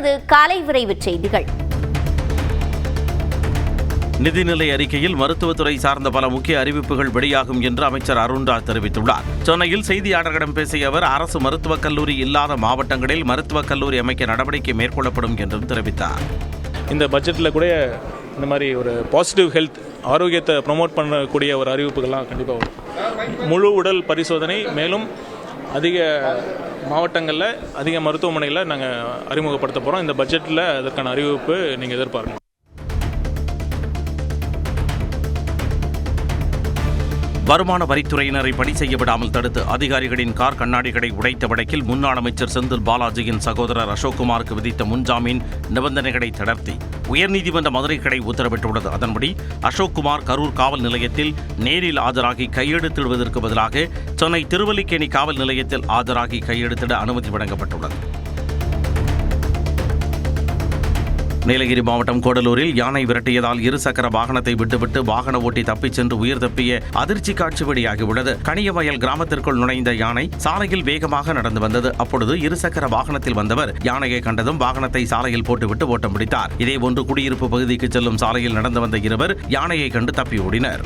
தொடர்வது காலை விரைவுச் செய்திகள். நிதிநிலை அறிக்கையில் மருத்துவத்துறை சார்ந்த பல முக்கிய அறிவிப்புகள் வெளியாகும் என்று அமைச்சர் அருண்ராஜ் தெரிவித்துள்ளார். சென்னையில் செய்தியாளர்களிடம் பேசிய அவர், அரசு மருத்துவக் கல்லூரி இல்லாத மாவட்டங்களில் மருத்துவக் கல்லூரி அமைக்க நடவடிக்கை மேற்கொள்ளப்படும் என்றும் தெரிவித்தார். இந்த பட்ஜெட்டில் கூட இந்த மாதிரி ஒரு பாசிட்டிவ் ஹெல்த், ஆரோக்கியத்தை ப்ரொமோட் பண்ணக்கூடிய ஒரு அறிவிப்புகள்லாம் கண்டிப்பாக வரும். முழு உடல் பரிசோதனை மேலும் அதிக மாவட்டங்களில் அதிக மருத்துவமனைகளில் நாங்கள் அறிமுகப்படுத்த போகிறோம். இந்த பட்ஜெட்டில் அதற்கான அறிவிப்பு நீங்கள் எதிர்பார்க்கணும். வருமான வரித்துறையினரை பணி செய்ய விடாமல் தடுத்து அதிகாரிகளின் கார் கண்ணாடிகளை உடைத்த வழக்கில் முன்னாள் அமைச்சர் செந்தில் பாலாஜியின் சகோதரர் அசோக்குமாருக்கு விதித்த முன்ஜாமீன் நிபந்தனைகளை தளர்த்தி உயர்நீதிமன்ற மதுரை கிளை உத்தரவிட்டுள்ளது. அதன்படி அசோக்குமார் கரூர் காவல் நிலையத்தில் நேரில் ஆஜராகி கையெழுத்திடுவதற்கு பதிலாக சென்னை திருவல்லிக்கேணி காவல் நிலையத்தில் ஆஜராகி கையெழுத்திட அனுமதி வழங்கப்பட்டுள்ளது. நீலகிரி மாவட்டம் கூடலூரில் யானை விரட்டியதால் இருசக்கர வாகனத்தை விட்டுவிட்டு வாகன ஓட்டி தப்பிச் சென்று உயிர் தப்பிய அதிர்ச்சி காட்சி வெளியாகியுள்ளது. கனியவயல் கிராமத்திற்குள் நுழைந்த யானை சாலையில் வேகமாக நடந்து வந்தது. அப்பொழுது இருசக்கர வாகனத்தில் வந்தவர் யானையை கண்டதும் வாகனத்தை சாலையில் போட்டுவிட்டு ஓட்டம் பிடித்தார். இதேபோன்று குடியிருப்பு பகுதிக்கு செல்லும் சாலையில் நடந்து வந்த இருவர் யானையை கண்டு தப்பி ஓடினர்.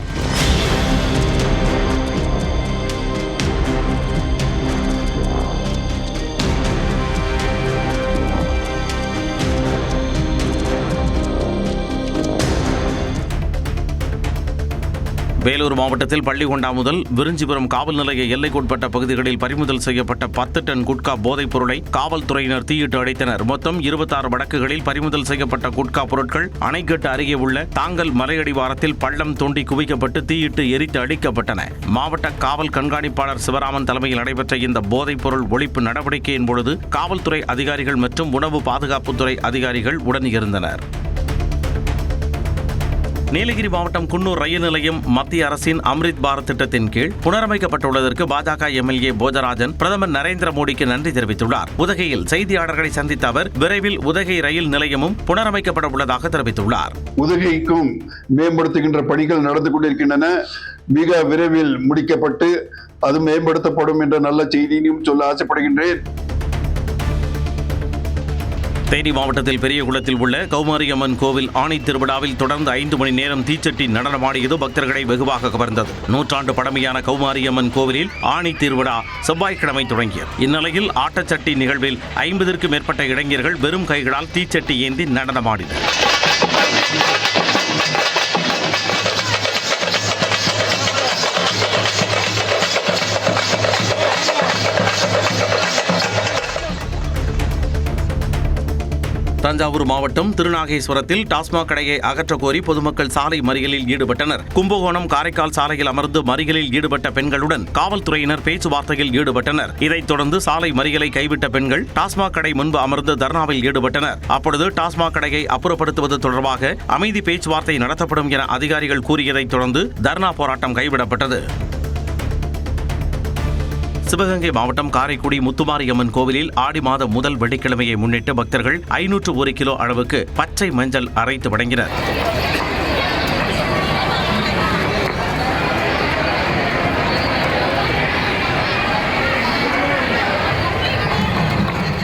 வேலூர் மாவட்டத்தில் பள்ளிகொண்டா முதல் விருஞ்சிபுரம் காவல் நிலைய எல்லைக்குட்பட்ட பகுதிகளில் பறிமுதல் செய்யப்பட்ட 10 டன் குட்கா போதைப் பொருளை காவல்துறையினர் தீயிட்டு அடைத்தனர். மொத்தம் 26 வழக்குகளில் பறிமுதல் செய்யப்பட்ட குட்கா பொருட்கள் அணைக்கட்டு அருகே உள்ள தாங்கல் மலையடிவாரத்தில் பள்ளம் தோண்டி குவிக்கப்பட்டு தீயிட்டு எரித்து அழிக்கப்பட்டன. மாவட்ட காவல் கண்காணிப்பாளர் சிவராமன் தலைமையில் நடைபெற்ற இந்த போதைப் பொருள் ஒழிப்பு நடவடிக்கையின் பொழுது காவல்துறை அதிகாரிகள் மற்றும் உணவு பாதுகாப்புத்துறை அதிகாரிகள் உடன் இருந்தனர். நீலகிரி மாவட்டம் குன்னூர் ரயில் நிலையம் மத்திய அரசின் அம்ரித் பாரத் திட்டத்தின் கீழ் புனரமைக்கப்பட்டுள்ளதற்கு பாஜக எம்எல்ஏ போஜராஜன் பிரதமர் நரேந்திர மோடிக்கு நன்றி தெரிவித்துள்ளார். உதகையில் செய்தியாளர்களை சந்தித்த அவர், விரைவில் உதகை ரயில் நிலையமும் புனரமைக்கப்பட உள்ளதாக தெரிவித்துள்ளார். உதகைக்கும் மேம்படுத்துகின்ற பணிகள் நடந்து கொண்டிருக்கின்றன. மிக விரைவில் முடிக்கப்பட்டு அது மேம்படுத்தப்படும் என்ற நல்ல செய்தியையும் சொல்ல ஆசைப்படுகின்றேன். தேனி மாவட்டத்தில் பெரியகுளத்தில் உள்ள கௌமாரியம்மன் கோவில் ஆணி திருவிழாவில் தொடர்ந்து 5 மணி நேரம் தீச்சட்டி நடனமாடியது பக்தர்களை வெகுவாக கவர்ந்தது. நூற்றாண்டு பழமையான கௌமாரியம்மன் கோவிலில் ஆணி திருவிழா செவ்வாய்க்கிழமை தொடங்கியது. இந்நிலையில் ஆட்டச்சட்டி நிகழ்வில் 50க்கும் மேற்பட்ட இளைஞர்கள் வெறும் கைகளால் தீச்சட்டி ஏந்தி நடனமாடினர். தஞ்சாவூர் மாவட்டம் திருநாகேஸ்வரத்தில் டாஸ்மாக் கடையை அகற்றக் கோரி பொதுமக்கள் சாலை மறியலில் ஈடுபட்டனர். கும்பகோணம் காரைக்கால் சாலையில் அமர்ந்து மறியலில் ஈடுபட்ட பெண்களுடன் காவல்துறையினர் பேச்சுவார்த்தையில் ஈடுபட்டனர். இதைத் தொடர்ந்து சாலை மறியலை கைவிட்ட பெண்கள் டாஸ்மாக் கடை முன்பு அமர்ந்து தர்ணாவில் ஈடுபட்டனர். அப்பொழுது டாஸ்மாக் கடையை அப்புறப்படுத்துவது தொடர்பாக அமைதி பேச்சுவார்த்தை நடத்தப்படும் என அதிகாரிகள் கூறியதைத் தொடர்ந்து தர்ணா போராட்டம் கைவிடப்பட்டது. சிவகங்கை மாவட்டம் காரைக்குடி முத்துமாரியம்மன் கோவிலில் ஆடி மாத முதல் வெள்ளிக்கிழமையை முன்னிட்டு பக்தர்கள் 501 கிலோ அளவுக்கு பச்சை மஞ்சள் அரைத்து வழங்கினர்.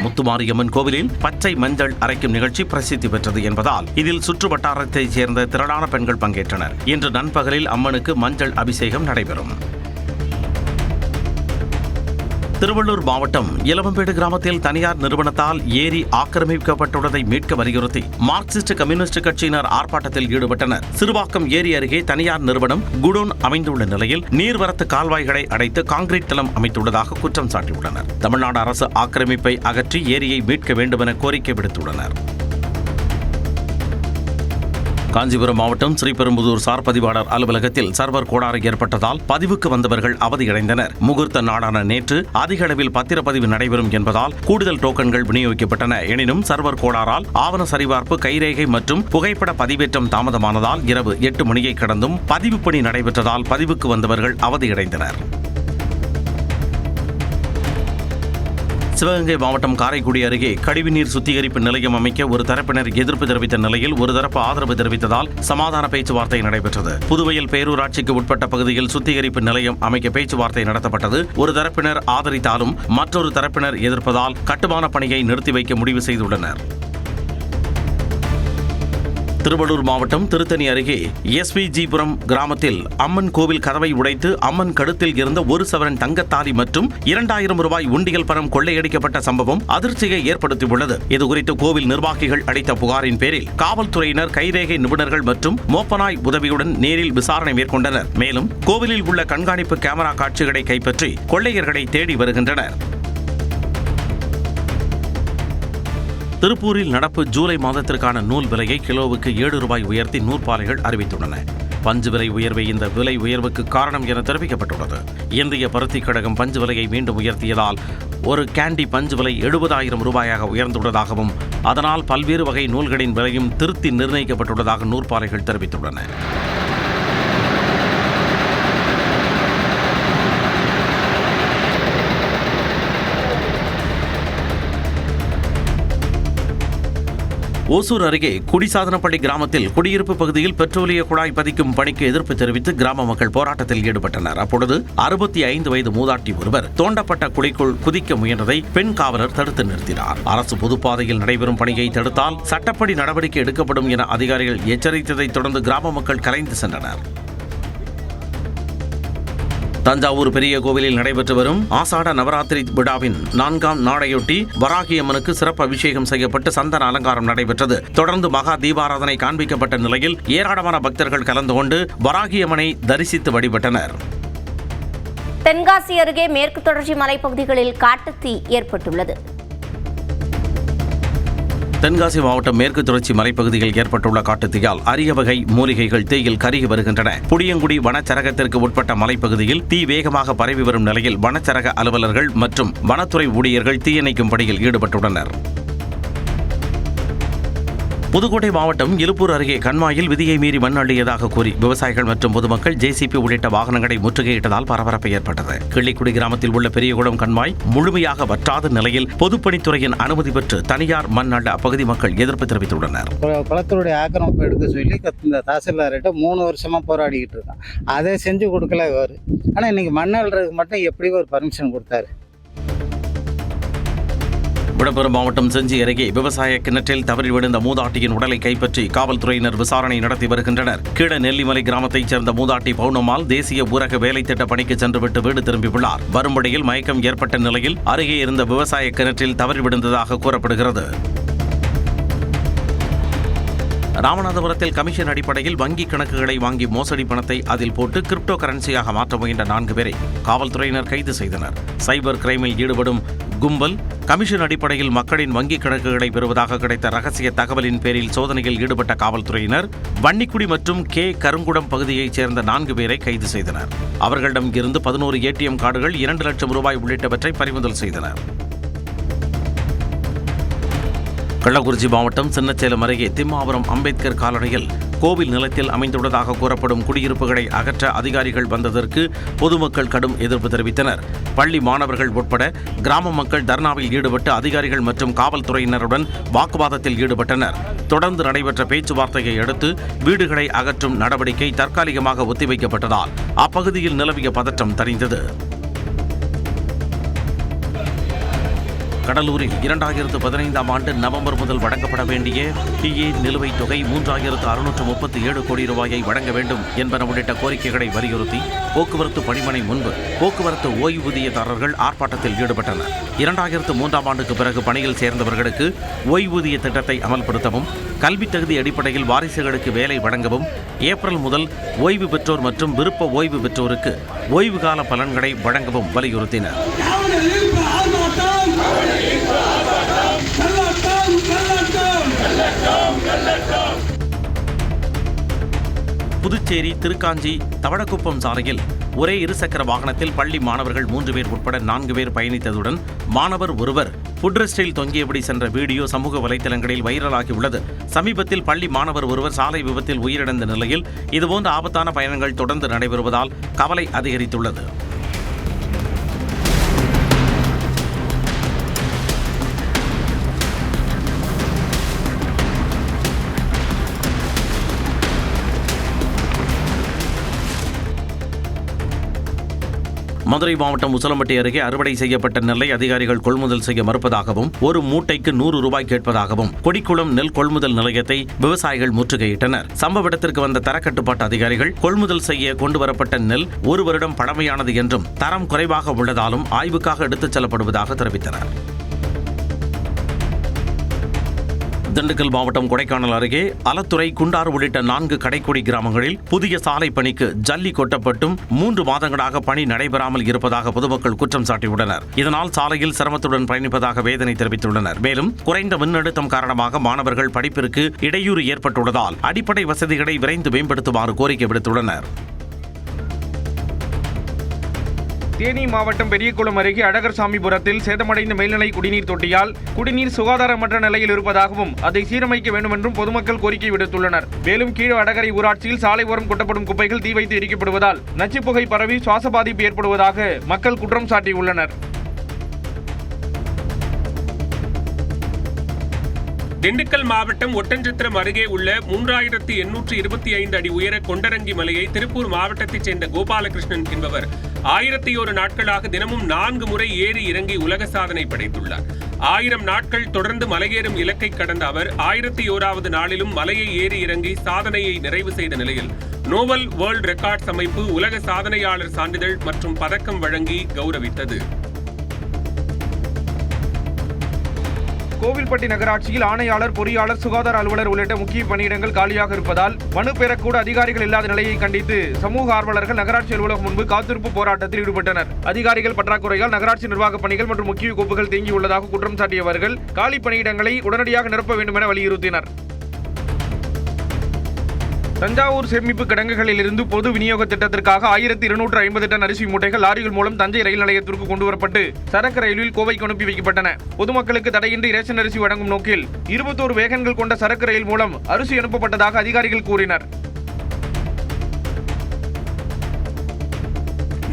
முத்துமாரியம்மன் கோவிலில் பச்சை மஞ்சள் அரைக்கும் நிகழ்ச்சி பிரசித்தி பெற்றது என்பதால் இதில் சுற்று வட்டாரத்தைச் சேர்ந்த திரளான பெண்கள் பங்கேற்றனர். இன்று நண்பகலில் அம்மனுக்கு மஞ்சள் அபிஷேகம் நடைபெறும். திருவள்ளூர் மாவட்டம் இலவம்பேடு கிராமத்தில் தனியார் நிறுவனத்தால் ஏரி ஆக்கிரமிக்கப்பட்டுள்ளதை மீட்க வலியுறுத்தி மார்க்சிஸ்ட் கம்யூனிஸ்ட் கட்சியினர் ஆர்ப்பாட்டத்தில் ஈடுபட்டனர். சிறுவாக்கம் ஏரி அருகே தனியார் நிறுவனம் குடோன் அமைந்துள்ள நிலையில் நீர்வரத்து கால்வாய்களை அடைத்து கான்கிரீட் தளம் அமைத்துள்ளதாக குற்றம் சாட்டியுள்ளனர். தமிழ்நாடு அரசு ஆக்கிரமிப்பை அகற்றி ஏரியை மீட்க வேண்டும் என கோரிக்கை விடுத்துள்ளனர். காஞ்சிபுரம் மாவட்டம் ஸ்ரீபெரும்புதூர் சார் பதிவாளர் அலுவலகத்தில் சர்வர் கோளாறு ஏற்பட்டதால் பதிவுக்கு வந்தவர்கள் அவதியடைந்தனர். முகூர்த்த நாளான நேற்று அதிக அளவில் பத்திரப்பதிவு நடைபெறும் என்பதால் கூடுதல் டோக்கன்கள் விநியோகிக்கப்பட்டன. எனினும் சர்வர் கோளாறால் ஆவண சரிபார்ப்பு, கைரேகை மற்றும் புகைப்பட பதிவேற்றம் தாமதமானதால் இரவு 8 மணியை கடந்தும் பதிவு பணி நடைபெற்றதால் பதிவுக்கு வந்தவர்கள் அவதியடைந்தனர். சிவகங்கை மாவட்டம் காரைக்குடி அருகே கழிவுநீர் சுத்திகரிப்பு நிலையம் அமைக்க ஒரு தரப்பினர் எதிர்ப்பு தெரிவித்த நிலையில் ஒரு தரப்பு ஆதரவு தெரிவித்ததால் சமாதான பேச்சுவார்த்தை நடைபெற்றது. புதுவையில் பேரூராட்சிக்கு உட்பட்ட பகுதியில் சுத்திகரிப்பு நிலையம் அமைக்க பேச்சுவார்த்தை நடத்தப்பட்டது. ஒரு தரப்பினர் ஆதரித்தாலும் மற்றொரு தரப்பினர் எதிர்ப்பதால் கட்டுமான பணியை நிறுத்தி வைக்க முடிவு செய்துள்ளனர். திருவள்ளூர் மாவட்டம் திருத்தணி அருகே எஸ்விஜிபுரம் கிராமத்தில் அம்மன் கோவில் கதவை உடைத்து அம்மன் கழுத்தில் இருந்த 1 சவரன் தங்கத்தாலி மற்றும் 2000 ரூபாய் உண்டியல் பணம் கொள்ளையடிக்கப்பட்ட சம்பவம் அதிர்ச்சியை ஏற்படுத்தியுள்ளது. இதுகுறித்து கோவில் நிர்வாகிகள் அளித்த புகாரின் பேரில் காவல்துறையினர் கைரேகை நிபுணர்கள் மற்றும் மோப்பனாய் உதவியுடன் நேரில் விசாரணை மேற்கொண்டனர். மேலும் கோவிலில் உள்ள கண்காணிப்பு கேமரா காட்சிகளை கைப்பற்றி கொள்ளையர்களை தேடி வருகின்றனர். திருப்பூரில் நடப்பு ஜூலை மாதத்திற்கான நூல் விலையை கிலோவுக்கு 7 ரூபாய் உயர்த்தி நூற்பாலைகள் அறிவித்துள்ளன. பஞ்சு விலை உயர்வே இந்த விலை உயர்வுக்கு காரணம் என தெரிவிக்கப்பட்டுள்ளது. இந்திய பருத்தி கழகம் பஞ்சு விலையை மீண்டும் உயர்த்தியதால் ஒரு கேண்டி பஞ்சு விலை 70,000 ரூபாயாக உயர்ந்துள்ளதாகவும் அதனால் பல்வேறு வகை நூல்களின் விலையும் திருத்தி நிர்ணயிக்கப்பட்டுள்ளதாக நூற்பாலைகள் தெரிவித்துள்ளன. ஓசூர் அருகே குடிசாதனப்பள்ளி கிராமத்தில் குடியிருப்பு பகுதியில் பெட்ரோலிய குழாய் பதிக்கும் பணிக்கு எதிர்ப்பு தெரிவித்து கிராம மக்கள் போராட்டத்தில் ஈடுபட்டனர். அப்பொழுது 65 வயது மூதாட்டி ஒருவர் தோண்டப்பட்ட குழிக்குள் குதிக்க முயன்றதை பெண் காவலர் தடுத்து நிறுத்தினார். அரசு பொதுப்பாதையில் நடைபெறும் பணியை தடுத்தால் சட்டப்படி நடவடிக்கை எடுக்கப்படும் என அதிகாரிகள் எச்சரித்ததைத் தொடர்ந்து கிராம மக்கள் கலைந்து சென்றனர். தஞ்சாவூர் பெரிய கோவிலில் நடைபெற்று வரும் ஆசாட நவராத்திரி விழாவின் 4ஆம் நாளையொட்டி வராகி அம்மனுக்கு சிறப்பு அபிஷேகம் செய்யப்பட்டு சந்தன அலங்காரம் நடைபெற்றது. தொடர்ந்து மகா தீபாராதனை காண்பிக்கப்பட்ட நிலையில் ஏராளமான பக்தர்கள் கலந்து கொண்டு வராகி அம்மனை தரிசித்து வழிபட்டனர். தென்காசி அருகே மேற்கு தொடர்ச்சி மலைப்பகுதிகளில் காட்டுத்தீ ஏற்பட்டுள்ளது. தென்காசி மாவட்டம் மேற்கு தொடர்ச்சி மலைப்பகுதியில் ஏற்பட்டுள்ள காட்டுத்தீயால் அரிய வகை மூலிகைகள் தீயில் கருகி வருகின்றன. புளியங்குடி வனச்சரகத்திற்கு உட்பட்ட மலைப்பகுதியில் தீ வேகமாக பரவி வரும் நிலையில் வனச்சரக அலுவலர்கள் மற்றும் வனத்துறை ஊழியர்கள் தீயணைக்கும் பணியில் ஈடுபட்டுள்ளனர். புதுக்கோட்டை மாவட்டம் இலுப்பூர் அருகே கண்மாயில் விதியை மீறி மண் அள்ளியதாக கூறி விவசாயிகள் மற்றும் பொதுமக்கள் ஜேசிபி உள்ளிட்ட வாகனங்களை முற்றுகையிட்டதால் பரபரப்பு ஏற்பட்டது. கிள்ளிக்குடி கிராமத்தில் உள்ள பெரியகுளம் கண்மாய் முழுமையாக வற்றாத நிலையில் பொதுப்பணித்துறையின் அனுமதி பெற்று தனியார் மண் அள்ள அப்பகுதி மக்கள் எதிர்ப்பு தெரிவித்துள்ளனர். குளத்தூருடைய ஆக்கிரமிப்பு எடுக்க சொல்லி இந்த தாசில்தார்கிட்ட 3 வருஷமா போராடிக்கிட்டு இருக்கான். அதை செஞ்சு கொடுக்கல இவர். ஆனால் இன்னைக்கு மண் அள்ளுறதுக்கு மட்டும் எப்படி ஒரு பர்மிஷன் கொடுத்தாரு? விழுப்புரம் மாவட்டம் செஞ்சி அருகே விவசாய கிணற்றில் தவறி விழுந்த மூதாட்டியின் உடலை கைப்பற்றி காவல்துறையினர் விசாரணை நடத்தி வருகின்றனர். கீழ நெல்லிமலை கிராமத்தைச் சேர்ந்த மூதாட்டி பவுனம்மாள் தேசிய ஊரக வேலை திட்ட பணிக்கு சென்றுவிட்டு வீடு திரும்பியுள்ளார். வரும் வழியில் மயக்கம் ஏற்பட்ட நிலையில் அருகே இருந்த விவசாய கிணற்றில் தவறி விழுந்ததாக கூறப்படுகிறது. ராமநாதபுரத்தில் கமிஷன் அடிப்படையில் வங்கி கணக்குகளை வாங்கி மோசடி பணத்தை அதில் போட்டு கிரிப்டோ கரன்சியாக மாற்ற முயன்ற 4 பேரை காவல்துறையினர் கைது செய்தனர். சைபர் கிரைமில் ஈடுபடும் கும்பல் கமிஷன் அடிப்படையில் மக்களின் வங்கிக் கணக்குகளை பெறுவதாக கிடைத்த ரகசிய தகவலின் பேரில் சோதனையில் ஈடுபட்ட காவல்துறையினர் வன்னிக்குடி மற்றும் கருங்குடம் பகுதியைச் சேர்ந்த 4 பேரை கைது செய்தனர். அவர்களிடம் இருந்து 11 ஏடிஎம் கார்டுகள் 2 லட்சம் ரூபாய் உள்ளிட்டவற்றை பறிமுதல் செய்தனர். கள்ளக்குறிச்சி மாவட்டம் சின்னசேலம் அருகே திம்மாபுரம் அம்பேத்கர் காலனியில் கோவில் நிலத்தில் அமைந்துள்ளதாக கூறப்படும் குடியிருப்புகளை அகற்ற அதிகாரிகள் வந்ததற்கு பொதுமக்கள் கடும் எதிர்ப்பு தெரிவித்தனர். பள்ளி மாணவர்கள் உட்பட கிராம மக்கள் தர்ணாவில் ஈடுபட்டு அதிகாரிகள் மற்றும் காவல்துறையினருடன் வாக்குவாதத்தில் ஈடுபட்டனர். தொடர்ந்து நடைபெற்ற பேச்சுவார்த்தையை அடுத்து வீடுகளை அகற்றும் நடவடிக்கை தற்காலிகமாக ஒத்திவைக்கப்பட்டதால் அப்பகுதியில் நிலவிய பதற்றம் தணிந்தது. கடலூரில் 2015ஆம் ஆண்டு நவம்பர் முதல் வழங்கப்பட வேண்டிய PA நிலுவைத் தொகை 3637 கோடி ரூபாயை வழங்க வேண்டும் என்பன உள்ளிட்ட கோரிக்கைகளை வலியுறுத்தி போக்குவரத்து பணிமனை முன்பு போக்குவரத்து ஓய்வூதியதாரர்கள் ஆர்ப்பாட்டத்தில் ஈடுபட்டனர். 2003ஆம் ஆண்டுக்கு பிறகு பணியில் சேர்ந்தவர்களுக்கு ஓய்வூதிய திட்டத்தை அமல்படுத்தவும், கல்வி தகுதி அடிப்படையில் வாரிசுகளுக்கு வேலை வழங்கவும், ஏப்ரல் முதல் ஓய்வு பெற்றோர் மற்றும் விருப்ப ஓய்வு பெற்றோருக்கு ஓய்வு கால பலன்களை வழங்கவும் வலியுறுத்தினர். புதுச்சேரி திருக்காஞ்சி தவளக்குப்பம் சாலையில் ஒரே இருசக்கர வாகனத்தில் பள்ளி மாணவர்கள் 3 பேர் உட்பட 4 பேர் பயணித்ததுடன் மாணவர் ஒருவர் ஃபுட்ரெஸ்டில் தொங்கியபடி சென்ற வீடியோ சமூக வலைதளங்களில் வைரலாகியுள்ளது. சமீபத்தில் பள்ளி மாணவர் ஒருவர் சாலை விபத்தில் உயிரிழந்த நிலையில் இதுபோன்ற ஆபத்தான பயணங்கள் தொடர்ந்து நடைபெறுவதால் கவலை அதிகரித்துள்ளது. மதுரை மாவட்டம் உசிலம்பட்டி அருகே அறுவடை செய்யப்பட்ட நெல்லை அதிகாரிகள் கொள்முதல் செய்ய மறுப்பதாகவும் ஒரு மூட்டைக்கு 100 ரூபாய் கேட்பதாகவும் கொடிக்குளம் நெல் கொள்முதல் நிலையத்தை விவசாயிகள் முற்றுகையிட்டனர். சம்பவ இடத்திற்கு வந்த தரக்கட்டுப்பாட்டு அதிகாரிகள் கொள்முதல் செய்ய கொண்டுவரப்பட்ட நெல் 1 வருடம் பழமையானது என்றும் தரம் குறைவாக உள்ளதாலும் ஆய்வுக்காக எடுத்துச் செல்லப்படுவதாக தெரிவித்தனர். திண்டுக்கல் மாவட்டம் கொடைக்கானல் அருகே அலத்துறை, குண்டாறு உள்ளிட்ட 4 கடைக்குடி கிராமங்களில் புதிய சாலை பணிக்கு ஜல்லி கொட்டப்பட்டும் 3 மாதங்களாக பணி நடைபெறாமல் இருப்பதாக பொதுமக்கள் குற்றம் சாட்டியுள்ளனர். இதனால் சாலையில் சிரமத்துடன் பயணிப்பதாக வேதனை தெரிவித்துள்ளனர். மேலும் குறைந்த மின்னழுத்தம் காரணமாக மாணவர்கள் படிப்பிற்கு இடையூறு ஏற்பட்டுள்ளதால் அடிப்படை வசதிகளை விரைந்து மேம்படுத்துமாறு கோரிக்கை விடுத்துள்ளனர். தேனி மாவட்டம் பெரியகுளம் அருகே அழகர்சாமிபுரத்தில் சேதமடைந்த மேல்நிலை குடிநீர் தொட்டியால் குடிநீர் சுகாதாரமற்ற நிலையில் இருப்பதாகவும் அதை சீரமைக்க வேண்டும் என்றும் பொதுமக்கள் கோரிக்கை விடுத்துள்ளனர். மேலும் கீழ அடகரை ஊராட்சியில் சாலை ஓரம் கொட்டப்படும் குப்பைகள் தீ வைத்து எரிக்கப்படுவதால் நச்சுப்புகை பரவி சுவாச பாதிப்பு ஏற்படுவதாக மக்கள் குற்றம் சாட்டியுள்ளனர். திண்டுக்கல் மாவட்டம் ஒட்டன்சத்திரம் அருகே உள்ள 3825 அடி உயர கொண்டரங்கி மலையை திருப்பூர் மாவட்டத்தைச் சேர்ந்த கோபாலகிருஷ்ணன் என்பவர் 1001 நாட்களாக தினமும் 4 முறை ஏறி இறங்கி உலக சாதனை படைத்துள்ளார். 1000 நாட்கள் தொடர்ந்து மலையேறும் இலக்கை கடந்த அவர் 1001வது நாளிலும் மலையை ஏறி இறங்கி சாதனையை நிறைவு செய்த நிலையில் நோவல் வேர்ல்ட் ரெக்கார்ட்ஸ் அமைப்பு உலக சாதனையாளர் சான்றிதழ் மற்றும் பதக்கம் வழங்கி கௌரவித்தது. கோவில்பட்டி நகராட்சியில் ஆணையாளர், பொறியாளர், சுகாதார அலுவலர் உள்ளிட்ட முக்கிய பணியிடங்கள் காலியாக இருப்பதால் மனு பெறக்கூட அதிகாரிகள் இல்லாத நிலையை கண்டித்து சமூக ஆர்வலர்கள் நகராட்சி அலுவலகம் முன்பு காத்திருப்பு போராட்டத்தில் ஈடுபட்டனர். அதிகாரிகள் பற்றாக்குறையால் நகராட்சி நிர்வாக பணிகள் மற்றும் முக்கிய கோப்புகள் தேங்கியுள்ளதாக குற்றம் சாட்டியவர்கள் காலி பணியிடங்களை உடனடியாக நிரப்ப வேண்டும் என வலியுறுத்தினர். தஞ்சாவூர் சேமிப்பு கிடங்குகளில் இருந்து பொது விநியோக திட்டத்திற்காக 1250 டன் அரிசி மூட்டைகள் லாரிகள் மூலம் தஞ்சை ரயில் நிலையத்திற்கு கொண்டுவரப்பட்டு சரக்கு ரயிலில் கோவைக்கு அனுப்பி வைக்கப்பட்டன. பொதுமக்களுக்கு தடையின்றி ரேஷன் அரிசி வழங்கும் நோக்கில் 21 வேகன்கள் கொண்ட சரக்கு ரயில் மூலம் அரிசி அனுப்பப்பட்டதாக அதிகாரிகள் கூறினர்.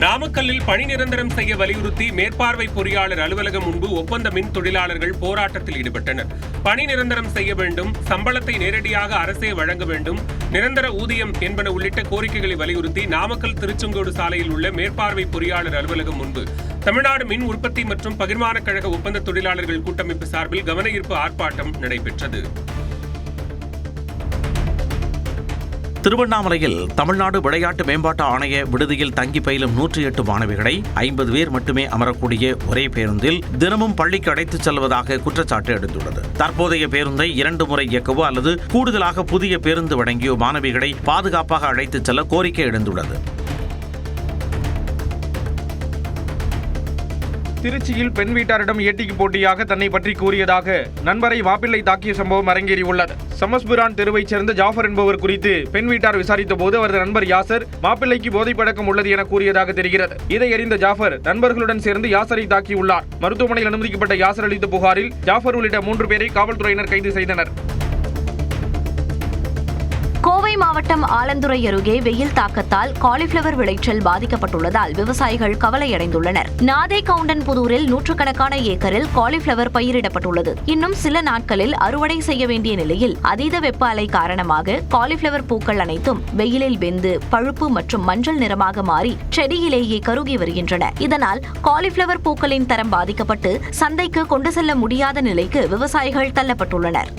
நாமக்கல்லில் பணி நிரந்தரம் செய்ய வலியுறுத்தி மேற்பார்வை பொறியாளர் அலுவலகம் முன்பு ஒப்பந்த மின் தொழிலாளர்கள் போராட்டத்தில் ஈடுபட்டனர். பணி நிரந்தரம் செய்ய வேண்டும், சம்பளத்தை நேரடியாக அரசே வழங்க வேண்டும், நிரந்தர ஊதியம் என்பன உள்ளிட்ட கோரிக்கைகளை வலியுறுத்தி நாமக்கல் திருச்செங்கோடு சாலையில் உள்ள மேற்பார்வை பொறியாளர் அலுவலகம் முன்பு தமிழ்நாடு மின் உற்பத்தி மற்றும் பகிர்மான கழக ஒப்பந்த தொழிலாளர்கள் கூட்டமைப்பு சார்பில் கவன ஈர்ப்பு ஆர்ப்பாட்டம் நடைபெற்றது. திருவண்ணாமலையில் தமிழ்நாடு விளையாட்டு மேம்பாட்டு ஆணைய விடுதியில் தங்கி பயிலும் 108 மாணவிகளை 50 பேர் மட்டுமே அமரக்கூடிய ஒரே பேருந்தில் தினமும் பள்ளிக்கு அழைத்துச் செல்வதாக குற்றச்சாட்டு எழுந்துள்ளது. தற்போதைய பேருந்தை 2 முறை இயக்கவோ அல்லது கூடுதலாக புதிய பேருந்து வழங்கியோ மாணவிகளை பாதுகாப்பாக அழைத்துச் செல்ல கோரிக்கை எழுந்துள்ளது. திருச்சியில் பெண் வீட்டாரிடம் ஏட்டிக்கு போட்டியாக தன்னை பற்றி கூறியதாக நண்பரை மாப்பிள்ளை தாக்கிய சம்பவம் அரங்கேறியுள்ளது. சமஸ்புரான் தெருவைச் சேர்ந்த ஜாஃபர் என்பவர் குறித்து பெண் வீட்டார் விசாரித்த போது அவரது நண்பர் யாசர் மாப்பிள்ளைக்கு போதை பழக்கம் உள்ளது என கூறியதாக தெரிகிறது. இதை அறிந்த ஜாஃபர் நண்பர்களுடன் சேர்ந்து யாசரை தாக்கியுள்ளார். மருத்துவமனையில் அனுமதிக்கப்பட்ட யாசர் அளித்த புகாரில் ஜாஃபர் உள்ளிட்ட 3 பேரை காவல்துறையினர் கைது செய்தனர். கோவை மாவட்டம் ஆலந்துறை அருகே வெயில் தாக்கத்தால் காலிஃபிளவர் விளைச்சல் பாதிக்கப்பட்டுள்ளதால் விவசாயிகள் கவலையடைந்துள்ளனர். நாதை கவுண்டன்புதூரில் 100கணக்கான ஏக்கரில் காலிஃபிளவர் பயிரிடப்பட்டுள்ளது. இன்னும் சில நாட்களில் அறுவடை செய்ய வேண்டிய நிலையில் அதீத வெப்ப அலை காரணமாக காலிஃபிளவர் பூக்கள் அனைத்தும் வெயிலில் வெந்து பழுப்பு மற்றும் மஞ்சள் நிறமாக மாறி செடியிலேயே கருகி வருகின்றன. இதனால் காலிஃபிளவர் பூக்களின் தரம் பாதிக்கப்பட்டு சந்தைக்கு கொண்டு செல்ல முடியாத நிலைக்கு விவசாயிகள் தள்ளப்பட்டுள்ளனர்.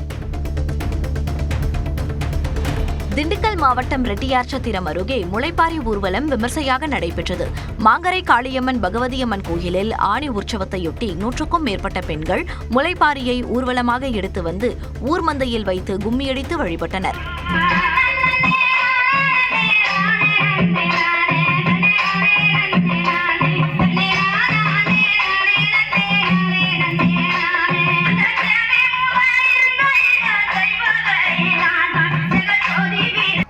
திண்டுக்கல் மாவட்டம் ரெட்டியார்சத்திரம் அருகே முளைப்பாரி ஊர்வலம் விமர்சையாக நடைபெற்றது. மாங்கரை காளியம்மன் பகவதியம்மன் கோயிலில் ஆணி உற்சவத்தையொட்டி 100க்கும் மேற்பட்ட பெண்கள் முளைப்பாரியை ஊர்வலமாக எடுத்து வந்து ஊர் மந்தையில் வைத்து கும்மியடித்து வழிபட்டனர்.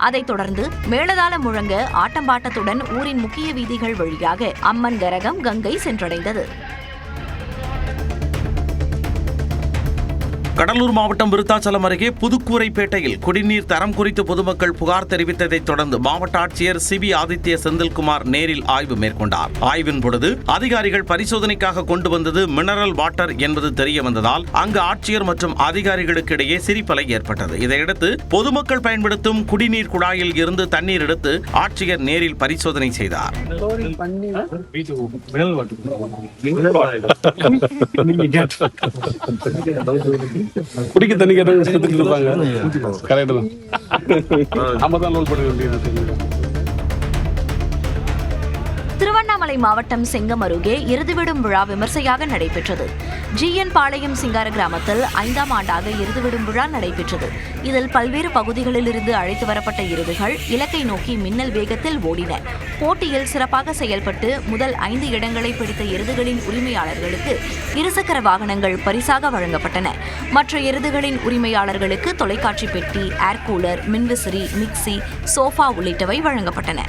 அதைத் தொடர்ந்து மேளதாளம் முழங்க ஆட்டம்பாட்டத்துடன் ஊரின் முக்கிய வீதிகள் வழியாக அம்மன் கரகம் கங்கை சென்றடைந்தது. கடலூர் மாவட்டம் விருத்தாச்சலம் அருகே புதுக்கூரைப்பேட்டையில் குடிநீர் தரம் குறித்து பொதுமக்கள் புகார் தெரிவித்ததைத் தொடர்ந்து மாவட்ட ஆட்சியர் சிபி ஆதித்ய செந்தில்குமார் நேரில் ஆய்வு மேற்கொண்டார். ஆய்வின் பொழுது அதிகாரிகள் பரிசோதனைக்காக கொண்டு வந்தது மினரல் வாட்டர் என்பது தெரிய வந்ததால் அங்கு ஆட்சியர் மற்றும் அதிகாரிகளுக்கு இடையே சிரிப்பலை ஏற்பட்டது. இதையடுத்து பொதுமக்கள் பயன்படுத்தும் குடிநீர் குழாயில் இருந்து தண்ணீர் எடுத்து ஆட்சியர் நேரில் பரிசோதனை செய்தார். குடிக்க தண்ணி கேட்டு இருப்பாங்க. கரெக்ட் தான். நம்ம தான் லோல் பண்ண வேண்டியது. திருவண்ணாமலை மாவட்டம் செங்கம் அருகே எருதுவிடும் விழா விமர்சையாக நடைபெற்றது. ஜிஎன் பாளையம் சிங்கார கிராமத்தில் 5ஆம் ஆண்டாக எருதுவிடும் விழா நடைபெற்றது. இதில் பல்வேறு பகுதிகளில் இருந்து அழைத்து வரப்பட்ட எருதுகள் இலக்கை நோக்கி மின்னல் வேகத்தில் ஓடின. போட்டியில் சிறப்பாக செயல்பட்டு முதல் 5 இடங்களை பிடித்த எருதுகளின் உரிமையாளர்களுக்கு இருசக்கர வாகனங்கள் பரிசாக வழங்கப்பட்டன. மற்ற எருதுகளின் உரிமையாளர்களுக்கு தொலைக்காட்சி பெட்டி, ஏர் கூலர், மின்விசிறி, மிக்சி, சோஃபா உள்ளிட்டவை வழங்கப்பட்டன.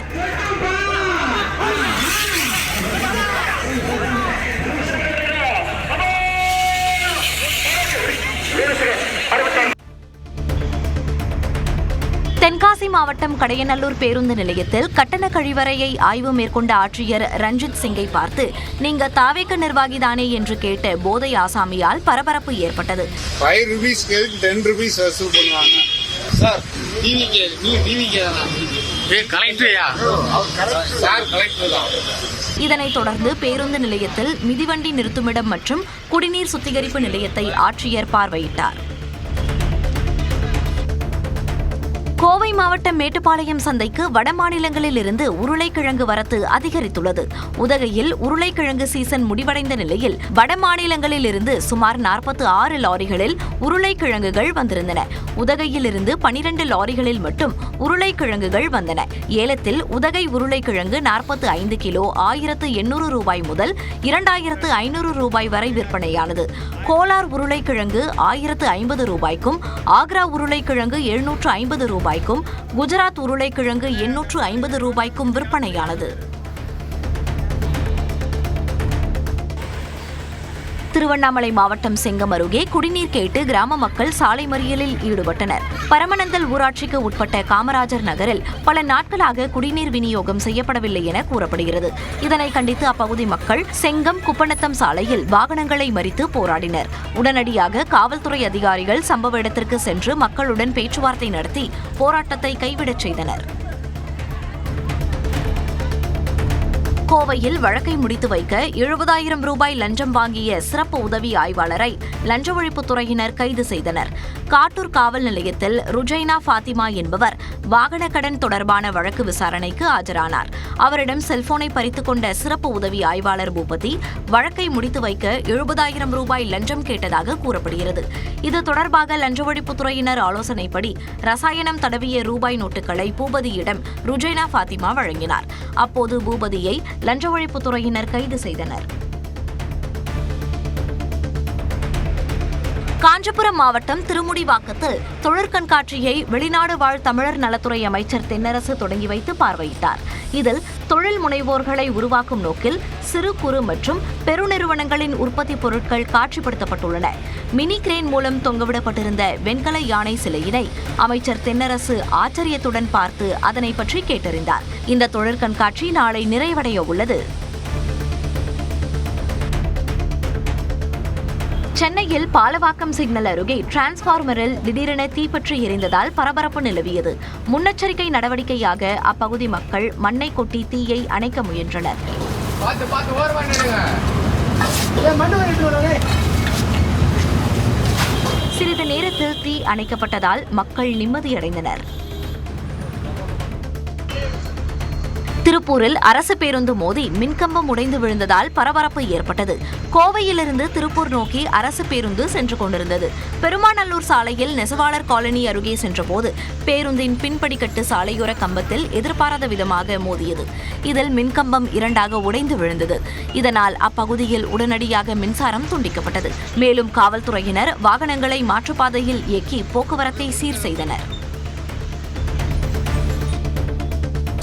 தென்காசி மாவட்டம் கடையநல்லூர் பேருந்து நிலையத்தில் கட்டண கழிவறையை ஆய்வு மேற்கொண்ட ஆட்சியர் ரஞ்சித் சிங்கை பார்த்து நீங்க தாவேக்க நிர்வாகிதானே என்று கேட்ட போதை ஆசாமியால் பரபரப்பு ஏற்பட்டது. 5 ரூபீஸ்க்கு 10 ரூபீஸ் வசூல் பண்ணுவாங்க. சார் இதனைத் தொடர்ந்து பேருந்து நிலையத்தில் மிதிவண்டி நிறுத்துமிடம் மற்றும் குடிநீர் சுத்திகரிப்பு நிலையத்தை ஆட்சியர் பார்வையிட்டார். கோவை மாவட்டம் மேட்டுப்பாளையம் சந்தைக்கு வடமாநிலங்களில் இருந்து உருளைக்கிழங்கு வரத்து அதிகரித்துள்ளது. உதகையில் உருளைக்கிழங்கு சீசன் முடிவடைந்த நிலையில் வடமாநிலங்களில் இருந்து சுமார் 46 லாரிகளில் உருளைக்கிழங்குகள் வந்திருந்தன. உதகையில் இருந்து 12 லாரிகளில் மட்டும் உருளைக்கிழங்குகள் வந்தன. ஏலத்தில் உதகை உருளைக்கிழங்கு 45 கிலோ 1800 ரூபாய் முதல் 2500 ரூபாய் வரை விற்பனையானது. கோலார் உருளைக்கிழங்கு 1050 ரூபாய்க்கும், ஆக்ரா உருளைக்கிழங்கு 750 ரூபாய்க்கும், குஜராத் உருளைக்கிழங்கு 850 ரூபாய்க்கும் விற்பனையானது. திருவண்ணாமலை மாவட்டம் செங்கம் அருகே குடிநீர் கேட்டு கிராம மக்கள் சாலை மறியலில் ஈடுபட்டனர். பரமநந்தல் ஊராட்சிக்கு உட்பட்ட காமராஜர் நகரில் பல நாட்களாக குடிநீர் விநியோகம் செய்யப்படவில்லை என கூறப்படுகிறது. இதனை கண்டித்து அப்பகுதி மக்கள் செங்கம் குப்பநத்தம் சாலையில் வாகனங்களை மறித்து போராடினர். உடனடியாக காவல்துறை அதிகாரிகள் சம்பவ இடத்திற்கு சென்று மக்களுடன் பேச்சுவார்த்தை நடத்தி போராட்டத்தை கைவிடச் செய்தனர். கோவையில் வழக்கை முடித்து வைக்க 70,000 ரூபாய் லஞ்சம் வாங்கிய சிறப்பு உதவி ஆய்வாளரை லஞ்ச ஒழிப்புத்துறையினர் கைது செய்தனர். காட்டூர் காவல் நிலையத்தில் ருஜைனா ஃபாத்திமா என்பவர் வாகன கடன் தொடர்பான வழக்கு விசாரணைக்கு ஆஜரானார். அவரிடம் செல்போனை பறித்துக் கொண்ட சிறப்பு உதவி ஆய்வாளர் பூபதி வழக்கை முடித்து வைக்க 70,000 ரூபாய் லஞ்சம் கேட்டதாக கூறப்படுகிறது. இது தொடர்பாக லஞ்ச ஒழிப்புத்துறையினர் ஆலோசனைப்படி ரசாயனம் தடவிய ரூபாய் நோட்டுகளை பூபதியிடம் ருஜைனா ஃபாத்திமா வழங்கினார். அப்போது பூபதியை லஞ்ச ஒழிப்புத்துறையினர் கைது செய்தனர். காஞ்சிபுரம் மாவட்டம் திருமுடிவாக்கத்தில் தொழிற் கண்காட்சியை வெளிநாடு வாழ் தமிழர் நலத்துறை அமைச்சர் தென்னரசு தொடங்கி வைத்து பார்வையிட்டார். இதில் தொழில் முனைவோர்களை உருவாக்கும் நோக்கில் சிறு குறு மற்றும் பெருநிறுவனங்களின் உற்பத்தி பொருட்கள் காட்சிப்படுத்தப்பட்டுள்ளன. மினி கிரேன் மூலம் தொங்கவிடப்பட்டிருந்த வெண்கல யானை சிலையினை அமைச்சர் தென்னரசு ஆச்சரியத்துடன் பார்த்து அதனை பற்றி கேட்டறிந்தார். இந்த தொழிற் கண்காட்சி நாளை நிறைவடைய உள்ளது. சென்னையில் பாலவாக்கம் சிக்னல் அருகே டிரான்ஸ்பார்மரில் திடீரென தீப்பற்றி எரிந்ததால் பரபரப்பு நிலவியது. முன்னெச்சரிக்கை நடவடிக்கையாக அப்பகுதி மக்கள் மண்ணை கொட்டி தீயை அணைக்க முயன்றனர். சிறிது நேரத்தில் தீ அணைக்கப்பட்டதால் மக்கள் நிம்மதியடைந்தனர். திருப்பூரில் அரசு பேருந்து மோதி மின்கம்பம் உடைந்து விழுந்ததால் பரபரப்பு ஏற்பட்டது. கோவையிலிருந்து திருப்பூர் நோக்கி அரசு பேருந்து சென்று கொண்டிருந்தது. பெருமாநல்லூர் சாலையில் நெசவாளர் காலனி அருகே சென்றபோது பேருந்தின் பின்படிக்கட்டு சாலையோர கம்பத்தில் எதிர்பாராத விதமாக மோதியது. இதில் மின்கம்பம் 2ஆக உடைந்து விழுந்தது. இதனால் அப்பகுதியில் உடனடியாக மின்சாரம் துண்டிக்கப்பட்டது. மேலும் காவல்துறையினர் வாகனங்களை மாற்றுப்பாதையில் இயக்கி போக்குவரத்தை சீர் செய்தனர்.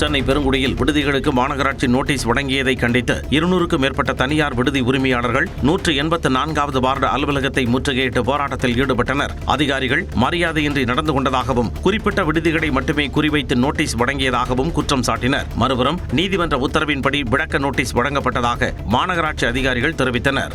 சென்னை பெருங்குடியில் விடுதிகளுக்கு மாநகராட்சி நோட்டீஸ் வழங்கியதை கண்டித்து 200க்கும் மேற்பட்ட தனியார் விடுதி உரிமையாளர்கள் 184வது வார்டு அலுவலகத்தை முற்றுகையிட்டு போராட்டத்தில் ஈடுபட்டனர். அதிகாரிகள் மரியாதையின்றி நடந்து கொண்டதாகவும் குறிப்பிட்ட விடுதிகளை மட்டுமே குறிவைத்து நோட்டீஸ் வழங்கியதாகவும் குற்றம் சாட்டினர். மறுபுறம் நீதிமன்ற உத்தரவின்படி விளக்க நோட்டீஸ் வழங்கப்பட்டதாக மாநகராட்சி அதிகாரிகள் தெரிவித்தனர்.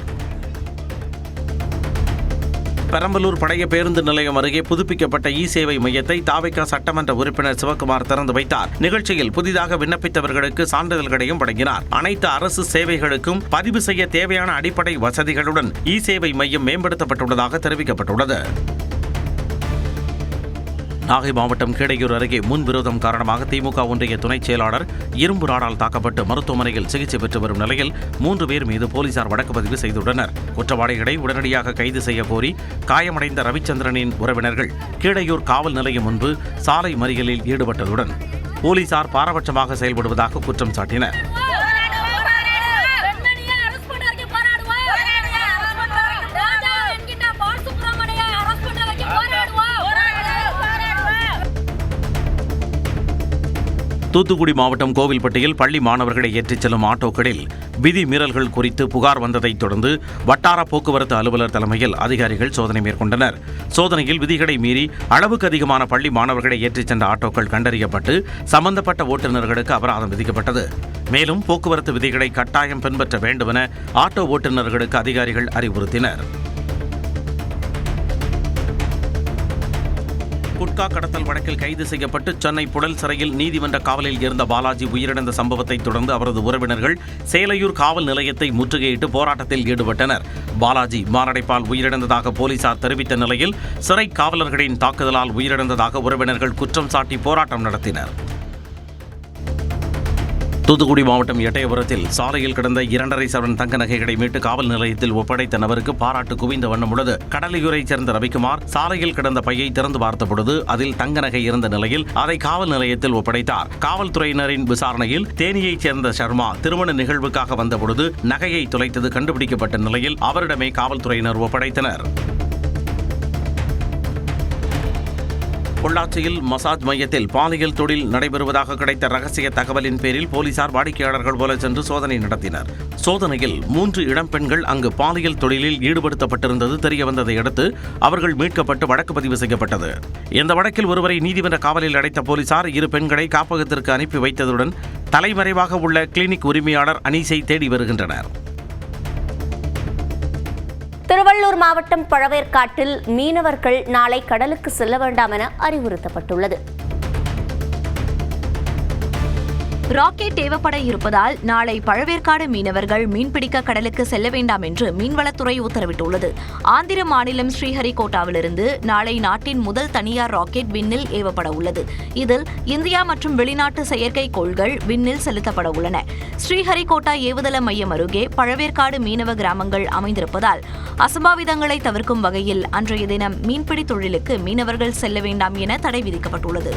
பெரம்பலூர் பழைய பேருந்து நிலையம் அருகே புதுப்பிக்கப்பட்ட இ-சேவை மையத்தை தாவேகா சட்டமன்ற உறுப்பினர் சிவக்குமார் திறந்து வைத்தார். நிகழ்ச்சியில் புதிதாக விண்ணப்பித்தவர்களுக்கு சான்றிதழ்களையும் வழங்கினார். அனைத்து அரசு சேவைகளுக்கும் பதிவு செய்ய தேவையான அடிப்படை வசதிகளுடன் இ-சேவை மையம் மேம்படுத்தப்பட்டுள்ளதாக தெரிவிக்கப்பட்டுள்ளது. நாகை மாவட்டம் கீழையூர் அருகே முன்விரோதம் காரணமாக திமுக ஒன்றிய துணைச் செயலாளர் இரும்பு ராடால் தாக்கப்பட்டு மருத்துவமனையில் சிகிச்சை பெற்று வரும் நிலையில் 3 பேர் மீது போலீசார் வழக்கு பதிவு செய்துள்ளனர். குற்றவாளிகளை உடனடியாக கைது செய்ய கோரி காயமடைந்த ரவிச்சந்திரனின் உறவினர்கள் கீழையூர் காவல் நிலையம் முன்பு சாலை மறியலில் ஈடுபட்டதுடன் போலீசார் பாரபட்சமாக செயல்படுவதாக குற்றம் சாட்டினர். தூத்துக்குடி மாவட்டம் கோவில்பட்டியில் பள்ளி மாணவர்களை ஏற்றிச் செல்லும் ஆட்டோக்களில் விதி மீறல்கள் குறித்து புகார் வந்ததைத் தொடர்ந்து வட்டார போக்குவரத்து அலுவலர் தலைமையில் அதிகாரிகள் சோதனை மேற்கொண்டனர். சோதனையில் விதிகளை மீறி அளவுக்கு அதிகமான பள்ளி மாணவர்களை ஏற்றிச் சென்ற ஆட்டோக்கள் கண்டறியப்பட்டு சம்பந்தப்பட்ட ஓட்டுநர்களுக்கு அபராதம் விதிக்கப்பட்டது. மேலும் போக்குவரத்து விதிகளை கட்டாயம் பின்பற்ற வேண்டுமென ஆட்டோ ஓட்டுநர்களுக்கு அதிகாரிகள் அறிவுறுத்தினர். குட்கா கடத்தல் வழக்கில் கைது செய்யப்பட்டு சென்னை புழல் சிறையில் நீதிமன்ற காவலில் இருந்த பாலாஜி உயிரிழந்த சம்பவத்தை தொடர்ந்து அவரது உறவினர்கள் சேலையூர் காவல் நிலையத்தை முற்றுகையிட்டு போராட்டத்தில் ஈடுபட்டனர். பாலாஜி மாரடைப்பால் உயிரிழந்ததாக போலீசார் தெரிவித்த நிலையில் சிறை காவலர்களின் தாக்குதலால் உயிரிழந்ததாக உறவினர்கள் குற்றம் சாட்டி போராட்டம் நடத்தினர். தூத்துக்குடி மாவட்டம் எட்டயபுரத்தில் சாலையில் கிடந்த 2.5 சவரன் தங்க நகைகளை மீட்டு காவல் நிலையத்தில் ஒப்படைத்த நபருக்கு பாராட்டு குவிந்த வண்ணம் உள்ளது. கடலையூரைச் சேர்ந்த ரவிக்குமார் சாலையில் கிடந்த பையை திறந்து பார்த்தபொழுது அதில் தங்க நகை இருந்த நிலையில் அதை காவல் நிலையத்தில் ஒப்படைத்தார். காவல்துறையினரின் விசாரணையில் தேனியைச் சேர்ந்த சர்மா திருமண நிகழ்வுக்காக வந்தபொழுது நகையை தொலைத்தது கண்டுபிடிக்கப்பட்ட நிலையில் அவரிடமே காவல்துறையினர் ஒப்படைத்தனர். பொள்ளாச்சியில் மசாஜ் மையத்தில் பாலியல் தொழில் நடைபெறுவதாக கிடைத்த ரகசிய தகவலின் பேரில் போலீசார் வாடிக்கையாளர்கள் போல சென்று சோதனை நடத்தினர். சோதனையில் 3 இளம்பெண்கள் அங்கு பாலியல் தொழிலில் ஈடுபடுத்தப்பட்டிருந்தது தெரியவந்ததை அடுத்து அவர்கள் மீட்கப்பட்டு வழக்கு பதிவு செய்யப்பட்டது. இந்த வழக்கில் ஒருவரை நீதிமன்ற காவலில் அடைத்த போலீசார் 2 பெண்களை காப்பகத்திற்கு அனுப்பி வைத்ததுடன் தலைமறைவாக உள்ள கிளினிக் உரிமையாளர் அனீஸை தேடி வருகின்றனர். திருவள்ளூர் மாவட்டம் பழவேற்காட்டில் மீனவர்கள் நாளை கடலுக்கு செல்ல வேண்டாம் என அறிவுறுத்தப்பட்டுள்ளது. ராக்கெட் ஏவப்பட இருப்பதால் நாளை பழவேற்காடு மீனவர்கள் மீன்பிடிக்க கடலுக்கு செல்ல வேண்டாம் என்று மீன்வளத்துறை உத்தரவிட்டுள்ளது. ஆந்திர மாநிலம் ஸ்ரீஹரிகோட்டாவிலிருந்து நாளை நாட்டின் முதல் தனியார் ராக்கெட் விண்ணில் ஏவப்பட உள்ளது. இதில் இந்தியா மற்றும் வெளிநாட்டு செயற்கைக்கோள்கள் விண்ணில் செலுத்தப்பட உள்ளன. ஸ்ரீஹரிகோட்டா ஏவுதள மையம் அருகே பழவேற்காடு மீனவ கிராமங்கள் அமைந்திருப்பதால் அசம்பாவிதங்களை தவிர்க்கும் வகையில் அன்றைய தினம் மீன்பிடி தொழிலுக்கு மீனவர்கள் செல்ல வேண்டாம் என தடை விதிக்கப்பட்டுள்ளது.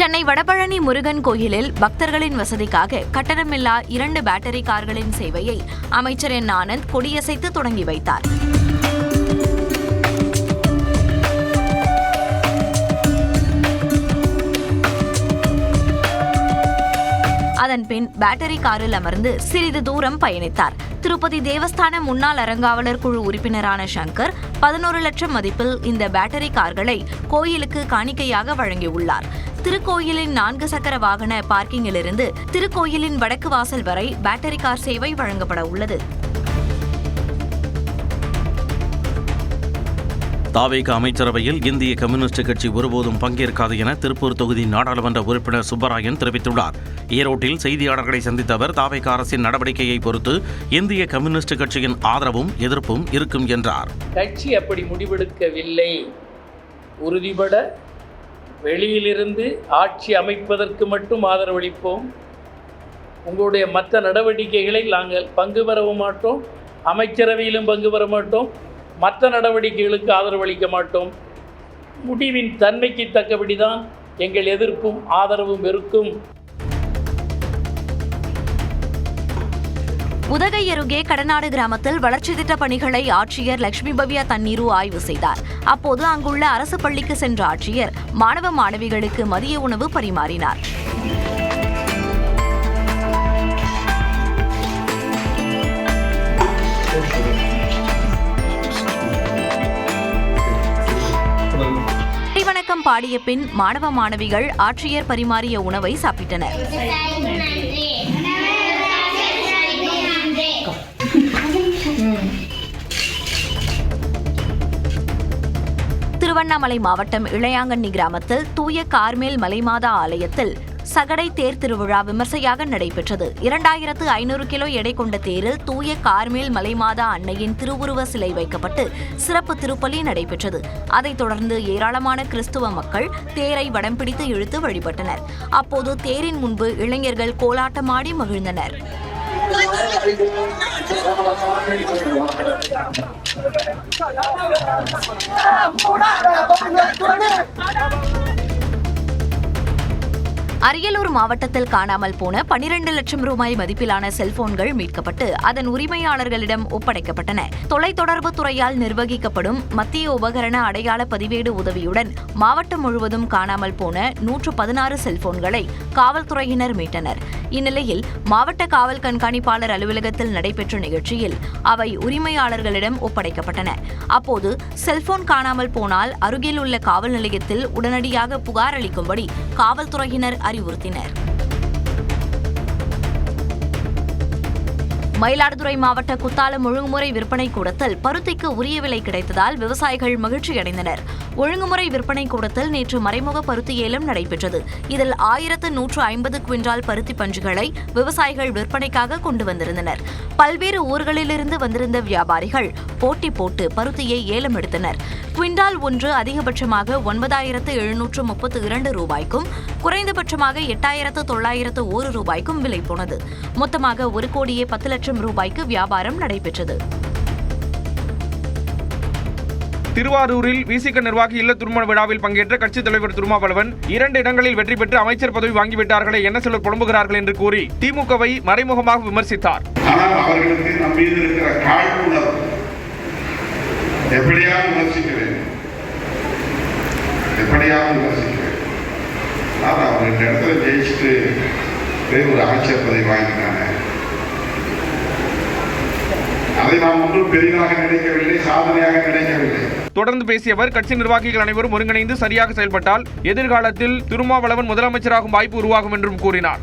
சென்னை வடபழனி முருகன் கோயிலில் பக்தர்களின் வசதிக்காக கட்டணமில்லா 2 பேட்டரி கார்களின் சேவையை அமைச்சர் என் ஆனந்த் கொடியசைத்து தொடங்கி வைத்தார். அதன்பின் பேட்டரி காரில் அமர்ந்து சிறிது தூரம் பயணித்தார். திருப்பதி தேவஸ்தான முன்னாள் அறங்காவலர் குழு உறுப்பினரான சங்கர் 11 லட்சம் மதிப்பில் இந்த பேட்டரி கார்களை கோயிலுக்கு காணிக்கையாக வழங்கியுள்ளார். திருக்கோயிலின் 4 சக்கர வாகன பார்க்கிங்கிலிருந்து திருக்கோயிலின் வடக்கு வாசல் வரை பேட்டரி கார் சேவை வழங்கப்பட உள்ளது. தாவேகா அமைச்சரவையில் இந்திய கம்யூனிஸ்ட் கட்சி ஒருபோதும் பங்கேற்காது என திருப்பூர் தொகுதி நாடாளுமன்ற உறுப்பினர் சுப்பராயன் தெரிவித்துள்ளார். ஈரோட்டில் செய்தியாளர்களை சந்தித்த அவர் தாவேகா அரசின் நடவடிக்கையை பொறுத்து இந்திய கம்யூனிஸ்ட் கட்சியின் ஆதரவும் எதிர்ப்பும் இருக்கும் என்றார். கட்சி அப்படி முடிவெடுக்கவில்லை. உறுதிபட வெளியிலிருந்து ஆட்சி அமைப்பதற்கு மட்டும் ஆதரவளிப்போம். உங்களுடைய மற்ற நடவடிக்கைகளை நாங்கள் பங்கு பெறவும் மாட்டோம். அமைச்சரவையிலும் பங்கு பெற மாட்டோம். மற்ற நடவடிக்கைகளுக்கு ஆதரவளிக்க மாட்டோம். முடிவின் தன்மைக்கு தக்கபடிதான் எங்கள் எதிர்ப்பும் ஆதரவும் இருக்கும். உதகை அருகே கடநாடு கிராமத்தில் வளர்ச்சி திட்ட பணிகளை ஆட்சியர் லட்சுமி பவ்யா தண்ணீரு ஆய்வு செய்தார். அப்போது அங்குள்ள அரசு பள்ளிக்கு சென்ற ஆட்சியர் மாணவ மாணவிகளுக்கு மதிய உணவு பரிமாறினார். வணக்கம் பாடிய பின் மாணவ மாணவிகள் ஆட்சியர் பரிமாறிய உணவை சாப்பிட்டனர். திருவண்ணாமலை மாவட்டம் இளையாங்கண்ணி கிராமத்தில் தூய கார்மேல் மலைமாதா ஆலயத்தில் சகடை தேர் திருவிழா விமர்சையாக நடைபெற்றது. 2500 கிலோ எடை கொண்ட தேரில் தூய கார்மேல் மலைமாதா அன்னையின் திருவுருவ சிலை வைக்கப்பட்டு சிறப்பு திருப்பலி நடைபெற்றது. அதைத் தொடர்ந்து ஏராளமான கிறிஸ்துவ மக்கள் தேரை வடம் பிடித்து இழுத்து வழிபட்டனர். அப்போது தேரின் முன்பு இளைஞர்கள் கோலாட்டமாடி மகிழ்ந்தனர். அரியலூர் மாவட்டத்தில் காணாமல் போன 12 லட்சம் ரூபாய் மதிப்பிலான செல்போன்கள் மீட்கப்பட்டு அதன் உரிமையாளர்களிடம் ஒப்படைக்கப்பட்டன. தொலைத்தொடர்பு துறையால் நிர்வகிக்கப்படும் மத்திய உபகரண அடையாள பதிவேடு உதவியுடன் மாவட்டம் முழுவதும் காணாமல் போன 116 செல்போன்களை காவல்துறையினர் மீட்டனர். இந்நிலையில் மாவட்ட காவல் கண்காணிப்பாளர் அலுவலகத்தில் நடைபெற்ற நிகழ்ச்சியில் அவை உரிமையாளர்களிடம் ஒப்படைக்கப்பட்டன. அப்போது செல்போன் காணாமல் போனால் அருகில் உள்ள காவல் நிலையத்தில் உடனடியாக புகார் அளிக்கும்படி காவல்துறையினர் அறிவுறுத்தினர். மயிலாடுதுறை மாவட்ட குத்தாலம் ஒழுங்குமுறை விற்பனை கூடத்தில் பருத்திக்கு உரிய விலை கிடைத்ததால் விவசாயிகள் மகிழ்ச்சியடைந்தனர். ஒழுங்குமுறை விற்பனை கூடத்தில் நேற்று மறைமுக பருத்தி ஏலம் நடைபெற்றது. இதில் 1150 குவிண்டால் பருத்தி பஞ்சுகளை விவசாயிகள் விற்பனைக்காக கொண்டு வந்திருந்தனர். பல்வேறு ஊர்களிலிருந்து வந்திருந்த வியாபாரிகள் போட்டி போட்டு பருத்தியை ஏலம் எடுத்தனர். குவிண்டால் ஒன்று அதிகபட்சமாக 9732 ரூபாய்க்கும் குறைந்தபட்சமாக 8901 ரூபாய்க்கும் விலை போனது. மொத்தமாக 1,10 லட்சம் ரூபாய்க்கு வியாபாரம் நடைபெற்றது. திருவாரூரில் விசிக நிர்வாகி இல்ல திருமண விழாவில் பங்கேற்ற கட்சித் தலைவர் திருமாவளவன் 2 இடங்களில் வெற்றி பெற்று அமைச்சர் பதவி வாங்கிவிட்டார்களே என்ன சிலர் புலம்புகிறார்கள் என்று கூறி திமுகவை மறைமுகமாக விமர்சித்தார். அவர்களுக்கு நம் மீது இருக்கிற காழ்ப்புணர்வு எப்படியாவது விமர்சிக்கிறேன். அவர் இந்த இடத்துல ஜெயிச்சுட்டு ஒரு அமைச்சர் பதவி வாங்கினாங்க. அதை நாம் ஒன்றும் பெரிதாக நினைக்கவில்லை, சாதனையாக நினைக்கவில்லை. தொடர்ந்து பேசிய அவர் கட்சி நிர்வாகிகள் அனைவரும் ஒருங்கிணைந்து சரியாக செயல்பட்டால் எதிர்காலத்தில் திருமாவளவன் முதலமைச்சராகும் வாய்ப்பு உருவாகும் என்றும் கூறினார்.